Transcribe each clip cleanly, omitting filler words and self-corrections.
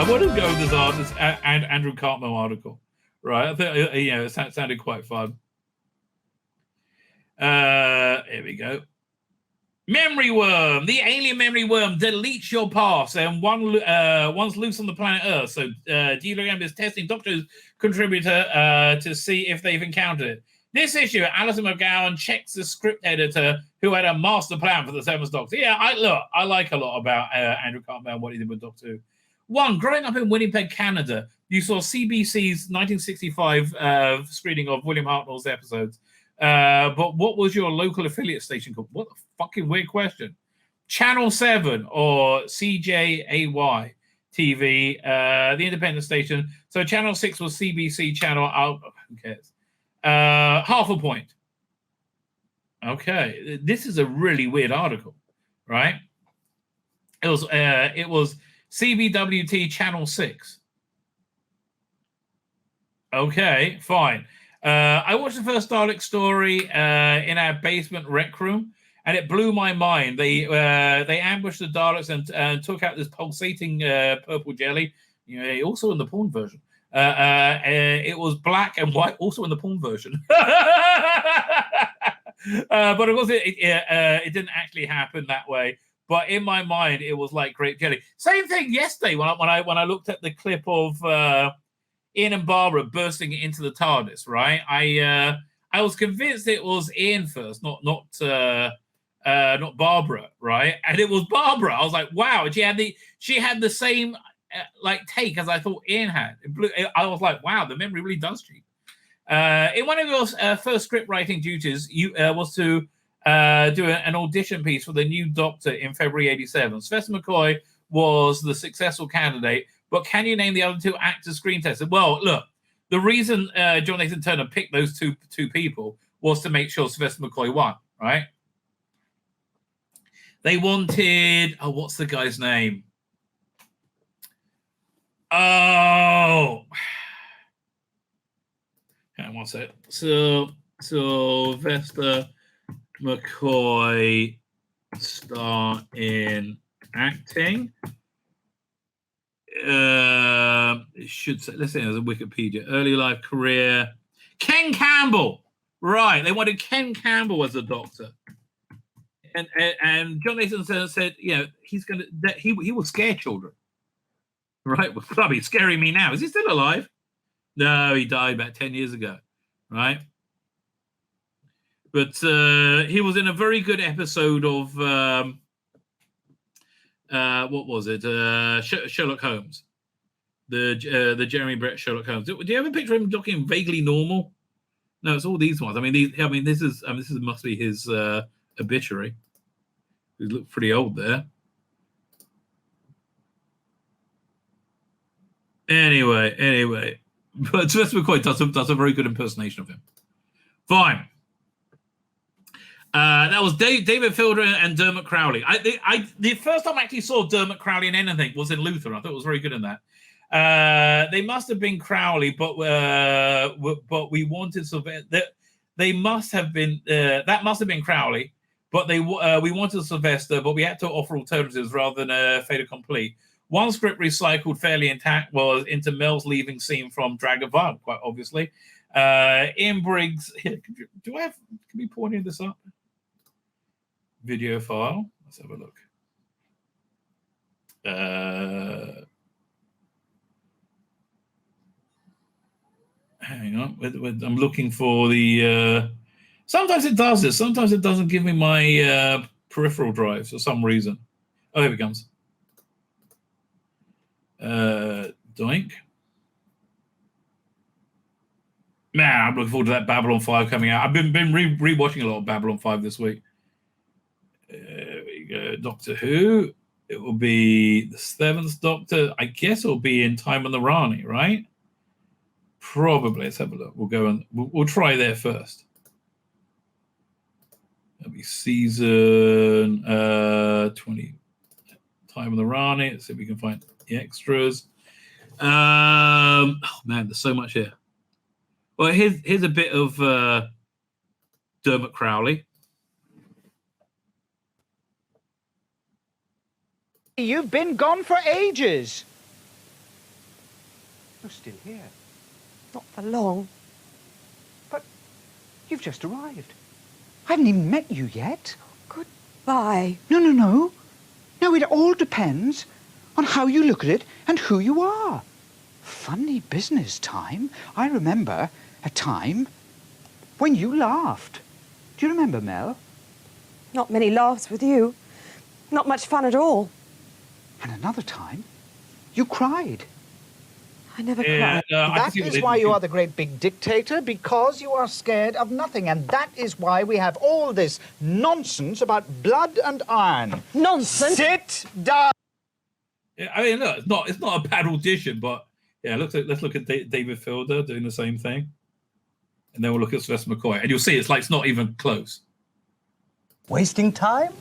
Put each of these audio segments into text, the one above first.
want to go with this artist and Andrew Cartmel article, right? I think it sounded quite fun. Here we go. Memory worm. The alien memory worm deletes your past, and once loose on the planet Earth. So DLM is testing Doctor's contributor to see if they've encountered it. This issue, Alison McGowan checks the script editor who had a master plan for the Seventh Doctor. Yeah, I like a lot about Andrew Cartmel and what he did with Doctor Who. One, growing up in Winnipeg, Canada, you saw CBC's 1965 screening of William Hartnell's episodes. But what was your local affiliate station called? What a fucking weird question. Channel 7 or CJAY TV, the independent station. So Channel 6 was CBC channel. Who cares? Half a point. Okay, this is a really weird article, right? It was CBWT Channel 6. Okay, fine. I watched the first Dalek story in our basement rec room, and it blew my mind. They ambushed the Daleks and took out this pulsating purple jelly. Also in the porn version. It was black and white, also in the porn version. But of course, it didn't actually happen that way. But in my mind, it was like grape jelly. Same thing yesterday when I looked at the clip of Ian and Barbara bursting into the TARDIS. Right, I was convinced it was Ian first, not Barbara. Right, and it was Barbara. I was like, wow, she had the same take as I thought Ian had. I was like, wow, the memory really does cheat. In one of your first script writing duties, you was to do an audition piece for the new Doctor in February '87. Sylvester McCoy was the successful candidate, but can you name the other two actors screen tested? Well, look, the reason John Nathan Turner picked those two people was to make sure Sylvester McCoy won, right? They wanted, what's the guy's name? Oh, hang on one sec. So Sylvester McCoy star in acting. It should say, let's say there's a Wikipedia. Early life career. Ken Campbell. Right. They wanted Ken Campbell as a Doctor. And John Nathan said, he will scare children. Right, well, probably scaring me now. Is he still alive? No, he died about 10 years ago, right? But he was in a very good episode of what was it? Sherlock Holmes, the Jeremy Brett Sherlock Holmes. Do you have a picture of him looking vaguely normal? No, it's all these ones. This must be his obituary. He looked pretty old there. Anyway, but Sylvester McCoy does a very good impersonation of him. Fine. That was David Fielder and Dermot Crowley. The first time I actually saw Dermot Crowley in anything was in Luther. I thought it was very good in that. They must have been Crowley, but we wanted Sylvester. They must have been. That must have been Crowley, but we wanted Sylvester, but we had to offer alternatives rather than fait accompli. One script recycled fairly intact was into Mel's leaving scene from Dragon Vibe, quite obviously. Ian Briggs. Here, can we point this up? Video file. Let's have a look. Hang on. I'm looking for the. Sometimes it does this. Sometimes it doesn't give me my peripheral drive for some reason. Oh, here it comes. Doink. Man, I'm looking forward to that Babylon 5 coming out. I've been rewatching a lot of Babylon 5 this week. There we go. Doctor Who. It will be the 7th Doctor. I guess it will be in Time on the Rani, right? Probably. Let's have a look. We'll go and we'll try there first. That'll be season 20. Time on the Rani. Let's see if we can find the extras. Oh man, there's so much here. Well, here's a bit of Dermot Crowley. You've been gone for ages. You're still here. Not for long. But you've just arrived. I haven't even met you yet. Goodbye. No. No, it all depends on how you look at it and who you are. Funny business, Time. I remember a time when you laughed. Do you remember, Mel? Not many laughs with you. Not much fun at all. And another time, you cried. I never cried. That is why you are the great big dictator, because you are scared of nothing. And that is why we have all this nonsense about blood and iron. Nonsense? Sit down. Yeah, I mean, look, it's not a bad audition, but yeah, let's look at David Fielder doing the same thing. And then we'll look at Sylvester McCoy. And you'll see it's not even close. Wasting time?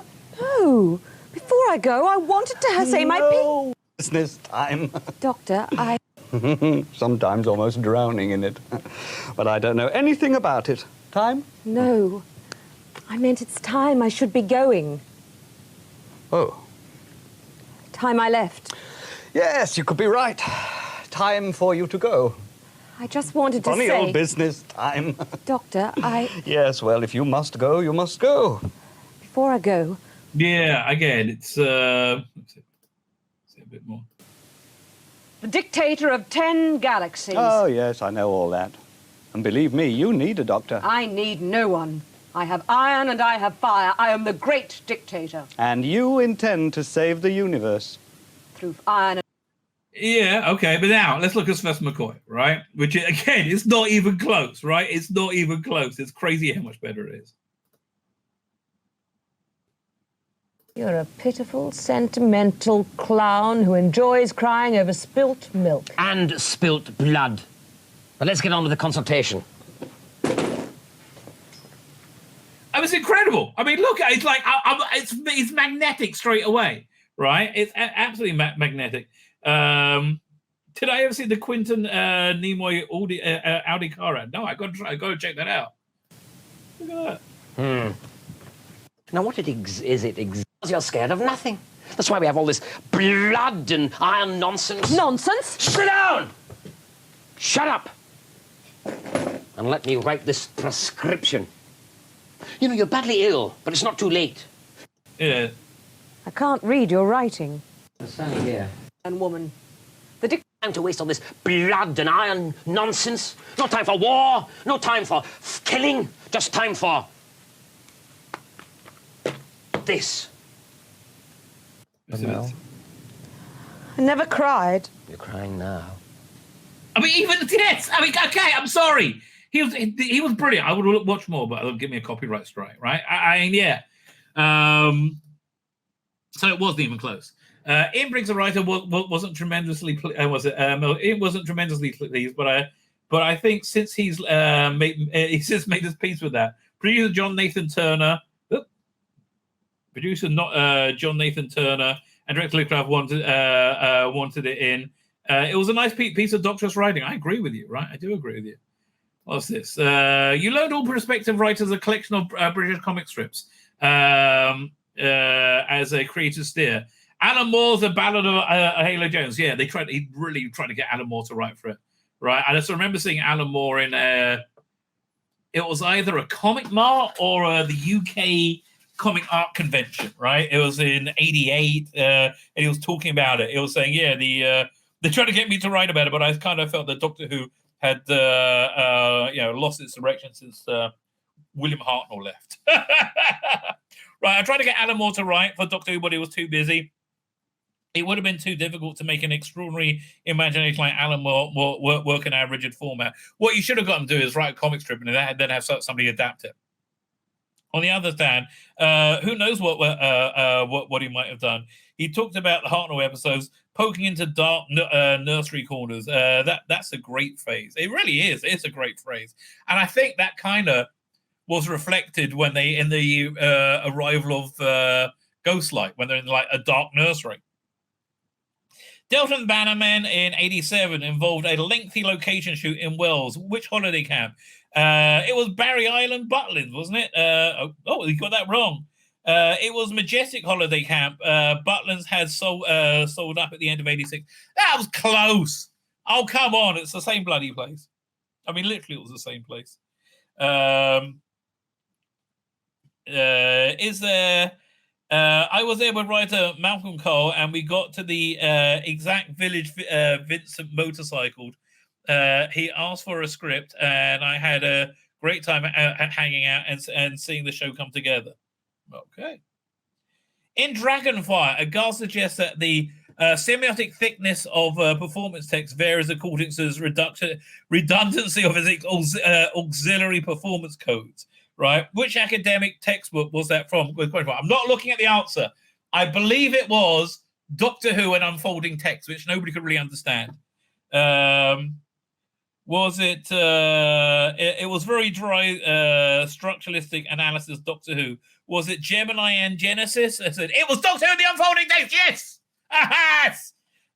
No. Before I go, I wanted to say my piece. Business time. Doctor, I... Sometimes almost drowning in it. But I don't know anything about it. Time? No. I meant it's time I should be going. Oh. Time I left. Yes, you could be right. Time for you to go. I just wanted to Funny say... old business, Time. Doctor, I... Yes, well, if you must go, you must go. Before I go... Yeah, again, it's... let's say a bit more. The dictator of 10 galaxies. Oh, yes, I know all that. And believe me, you need a doctor. I need no one. I have iron and I have fire. I am the great dictator. And you intend to save the universe. Through iron and... Yeah, okay, but now let's look at Sylvester McCoy, right? Which, again, it's not even close, right? It's not even close. It's crazy how much better it is. You're a pitiful, sentimental clown who enjoys crying over spilt milk. And spilt blood. But let's get on with the consultation. I was incredible. I mean, look, it's like it's magnetic straight away, right? It's absolutely magnetic. Did I ever see the Quentin Nimoy Audi car ad? No, I got to check that out. Look at that. Now, what is it exactly? You're scared of nothing. That's why we have all this blood and iron nonsense. Nonsense? Sit down! Shut up! And let me write this prescription. You know, you're badly ill, but it's not too late. Yeah. I can't read your writing. Stand here. And woman. Time to waste all this blood and iron nonsense. No time for war. No time for killing. Just time for this. Mel? I never cried. You're crying now. I mean, even yes. I mean, okay. I'm sorry. He was brilliant. I would watch more, but it'll give me a copyright strike, right? I mean, yeah. So it wasn't even close. Ian Briggs, the writer, wasn't tremendously. It wasn't tremendously pleased, but I think since he's made his peace with that. Producer John Nathan Turner. Producer John Nathan Turner and director Luke Craft wanted it in. It was a nice piece of doctor's writing. I agree with you, right? I do agree with you. What's this? You loaned all prospective writers a collection of British comic strips as a creative steer. Alan Moore's The Ballad of Halo Jones. Yeah, he really tried to get Alan Moore to write for it, right? I just remember seeing Alan Moore in it was either a comic mart or the UK comic art convention, right? It was in '88, and he was talking about it. He was saying, yeah, they tried to get me to write about it, but I kind of felt that Doctor Who had lost its direction since William Hartnell left. Right, I tried to get Alan Moore to write for Doctor Who, but he was too busy. It would have been too difficult to make an extraordinary imagination like Alan Moore work in our rigid format. What you should have got him to do is write a comic strip and then have somebody adapt it. On the other hand, who knows what he might have done? He talked about the Hartnell episodes poking into dark nursery corners. That's a great phrase. It really is. It's a great phrase, and I think that kind of was reflected when they in the arrival of Ghostlight, when they're in like a dark nursery. Delta and Bannerman in '87 involved a lengthy location shoot in Wales. Which holiday camp? It was Barry Island, Butlins, wasn't it? He got that wrong. It was Majestic Holiday Camp. Butlins had sold up at the end of '86. That was close. Oh, come on. It's the same bloody place. I mean, literally, it was the same place. Is there... I was there with writer Malcolm Cole, and we got to the exact village Vincent motorcycled. He asked for a script, and I had a great time hanging out and seeing the show come together. Okay. In Dragonfire, a guy suggests that the semiotic thickness of performance text varies according to its redundancy of its auxiliary performance codes. Right? Which academic textbook was that from? I'm not looking at the answer. I believe it was Doctor Who and Unfolding Text, which nobody could really understand. Was it? It was very dry, structuralistic analysis. Doctor Who. Was it Gemini and Genesis? I said it was Doctor Who and the Unfolding Text. Yes,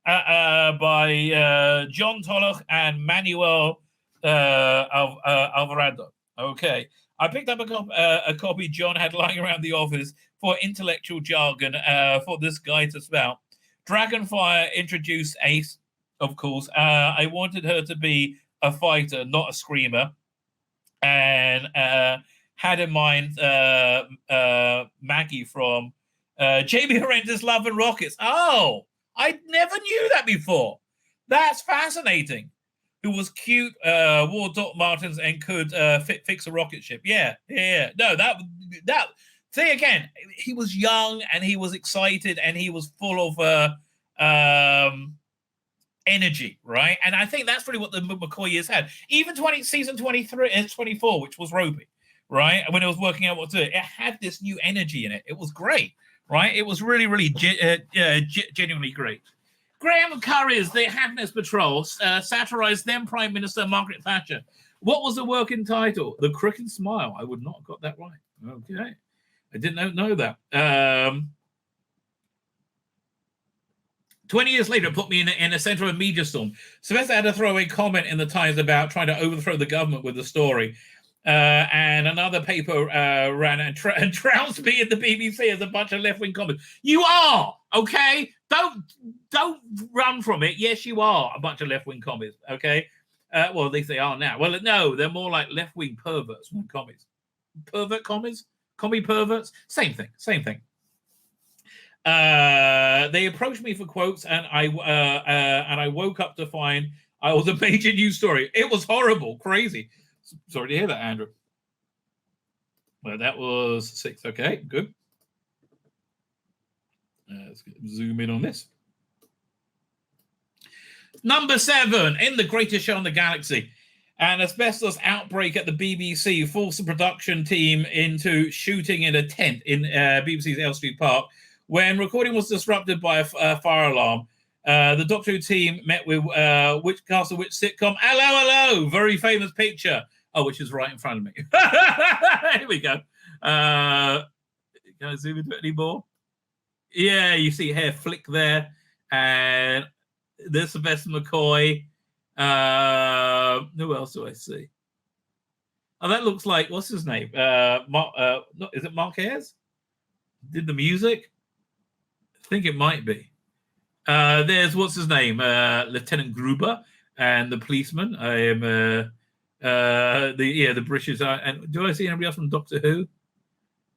by John Tollock and Manuel Alvarado. Okay. I picked up a copy John had lying around the office for intellectual jargon for this guy to spout. Dragonfire introduced Ace, of course. I wanted her to be a fighter, not a screamer. And had in mind Maggie from Jamie Horrendous Love and Rockets. Oh, I never knew that before. That's fascinating. Who was cute, wore Doc Martens, and could fix a rocket ship. Yeah. No, that. See again, he was young and he was excited and he was full of energy, right? And I think that's really what the McCoy years had. Even season 23 and 24, which was Ropey, right? When it was working out what to do, it had this new energy in it. It was great, right? It was really, really genuinely great. Graham Curry's The Happiness Patrol satirized then Prime Minister Margaret Thatcher. What was the working title? The Crooked Smile. I would not have got that right. Okay. I didn't know that. 20 years later, it put me in the center of a media storm. Sylvester had a throwaway comment in the Times about trying to overthrow the government with the story. And another paper ran and trounced me in the BBC as a bunch of left-wing comments. You are, okay? Don't run from it. Yes, you are a bunch of left-wing comments, okay? Well, at least they are now. Well, no, they're more like left-wing perverts than commies. Pervert commies? Commie perverts? Same thing. They approached me for quotes, and I woke up to find I was a major news story. It was horrible, crazy. Sorry to hear that, Andrew. Well, that was 6. Okay, good. Let's zoom in on this. Number 7, in the greatest show in the galaxy, an asbestos outbreak at the BBC forced the production team into shooting in a tent in BBC's Elstree Park. When recording was disrupted by a fire alarm, the Doctor Who team met with which sitcom? Hello, very famous picture. Oh, which is right in front of me. Here we go. Can I zoom into it anymore? Yeah, you see hair flick there. And there's Sylvester McCoy. Who else do I see? Oh, that looks like, what's his name? Is it Mark Ayres? Did the music? I think it might be. There's, what's his name? Lieutenant Gruber and the policeman. I am the British. And do I see anybody else from Doctor Who?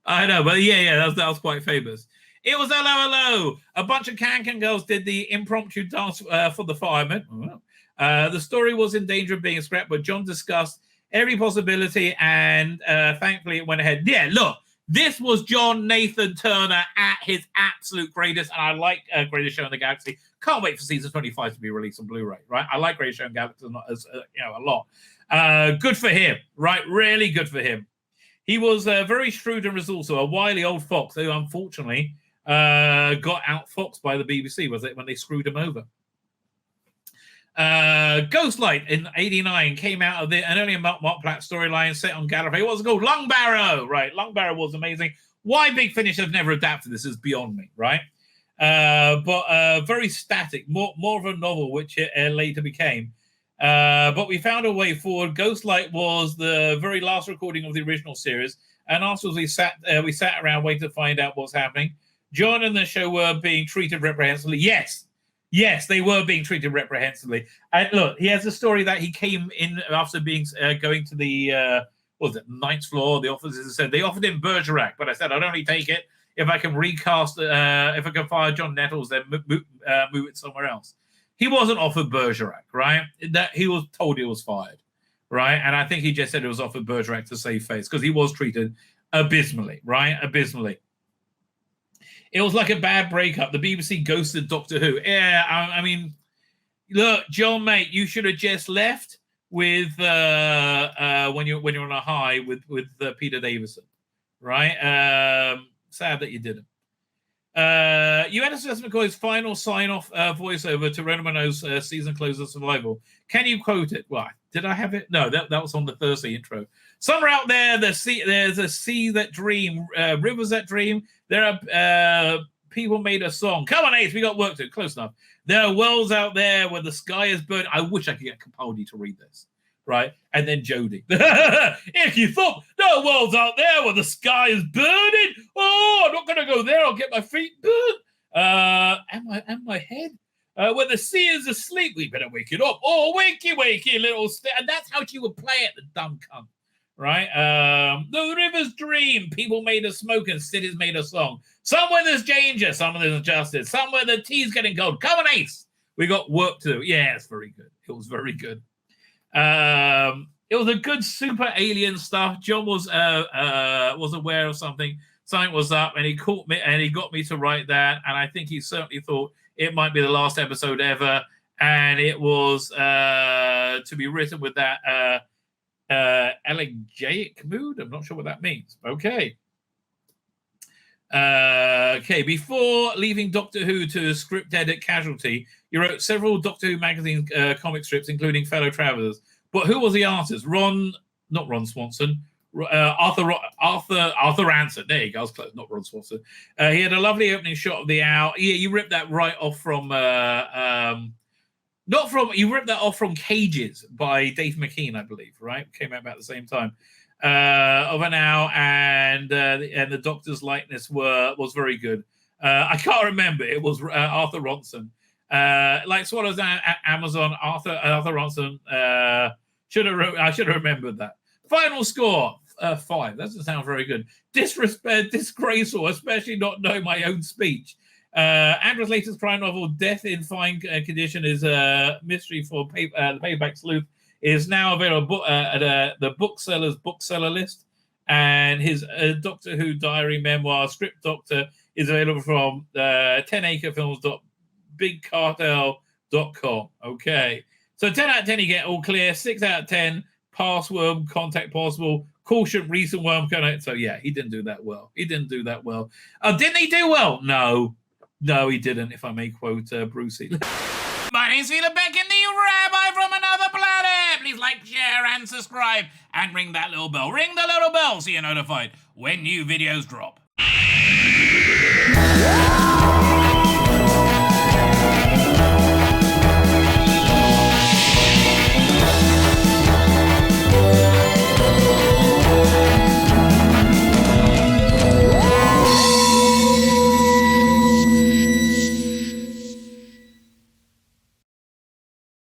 I know, but that was quite famous. It was hello. A bunch of Can-Can girls did the impromptu dance for the firemen. The story was in danger of being scrapped, but John discussed every possibility, and thankfully it went ahead. Yeah, look, this was John Nathan Turner at his absolute greatest, and I like Greatest Show in the Galaxy. Can't wait for season 25 to be released on Blu-ray, right? I like Greatest Show in the Galaxy a lot. Good for him, right? Really good for him. He was very shrewd and resourceful, a wily old fox who unfortunately got outfoxed by the BBC, was it, when they screwed him over. Ghostlight in '89 came out of an earlier Mark Platt storyline set on Gallifrey. What was it called? Long Barrow, right? Long Barrow was amazing. Why Big Finish have never adapted this is beyond me, right? But very static, more of a novel, which it later became. But we found a way forward. Ghostlight was the very last recording of the original series, and afterwards we sat around waiting to find out what's happening. John and the show were being treated reprehensibly. Yes, Yes, they were being treated reprehensibly. And look, he has a story that he came in after being going to the what was it, ninth floor. The officers said they offered him Bergerac, but I said I'd only take it if I can recast, if I can fire John Nettles, then move it somewhere else. He wasn't offered Bergerac, right? That he was told he was fired, right? And I think he just said it was offered Bergerac to save face because he was treated abysmally, right? Abysmally. It was like a bad breakup. The BBC ghosted Doctor Who. Yeah, I mean, look, John, mate, you should have just left with when you're on a high with Peter Davison, right? Sad that you didn't. You had Seth McCoy's final sign-off voiceover to Ronan Mino's season closer Survival. Can you quote it? Well, did I have it? No, that was on the Thursday intro. Somewhere out there, there's a sea that dream, rivers that dream. There are people made a song. Come on, Ace, we got work to do. Close enough. There are worlds out there where the sky is burning. I wish I could get Capaldi to read this, right? And then Jodie. If you thought there are worlds out there where the sky is burning, oh, I'm not going to go there. I'll get my feet burned. And my head. When the sea is asleep, we better wake it up. Oh, wakey, wakey, little... And that's how she would play it, the dumb cunt. Right? The rivers dream. People made a smoke and cities made a song. Somewhere there's danger. Somewhere there's justice. Somewhere the tea's getting cold. Come on, Ace. We got work to do. Yeah, it's very good. It was very good. It was a good super alien stuff. John was aware of something. Something was up, and he caught me, and he got me to write that. And I think he certainly thought it might be the last episode ever. And it was to be written with that elegiac mood. I'm not sure what that means. Okay. Before leaving Doctor Who to script edit Casualty, you wrote several Doctor Who magazine comic strips, including Fellow Travelers. But who was the artist? Not Ron Swanson. Arthur Ranson. There you go. I was close. Not Ron Swanson. He had a lovely opening shot of the owl. Yeah, you ripped that right off from. You ripped that off from Cages by Dave McKean, I believe, right? Came out about the same time. Of an owl, and the Doctor's likeness was very good. I can't remember. It was Arthur Ronson. Like Swallows at Amazon, Arthur Ronson. I should have remembered that. Final score 5. That doesn't sound very good. Disgraceful, especially not knowing my own speech. Andrew's latest crime novel, Death in Fine Condition, is a mystery for the Paperback Sleuth. Is now available at the bookseller's bookseller list, and his Doctor Who diary memoir, Script Doctor, is available from 10acrefilms.bigcartel.com. Okay, so 10 out of 10 you get all clear, 6 out of 10 pass worm, contact possible, caution, recent worm connect. So yeah, he didn't do that well. Didn't he do well? No, he didn't, if I may quote Brucey. My name's Tzvi Lebetkin, the Rabbi from another planet. Please like, share, and subscribe, and ring that little bell. Ring the little bell so you're notified when new videos drop.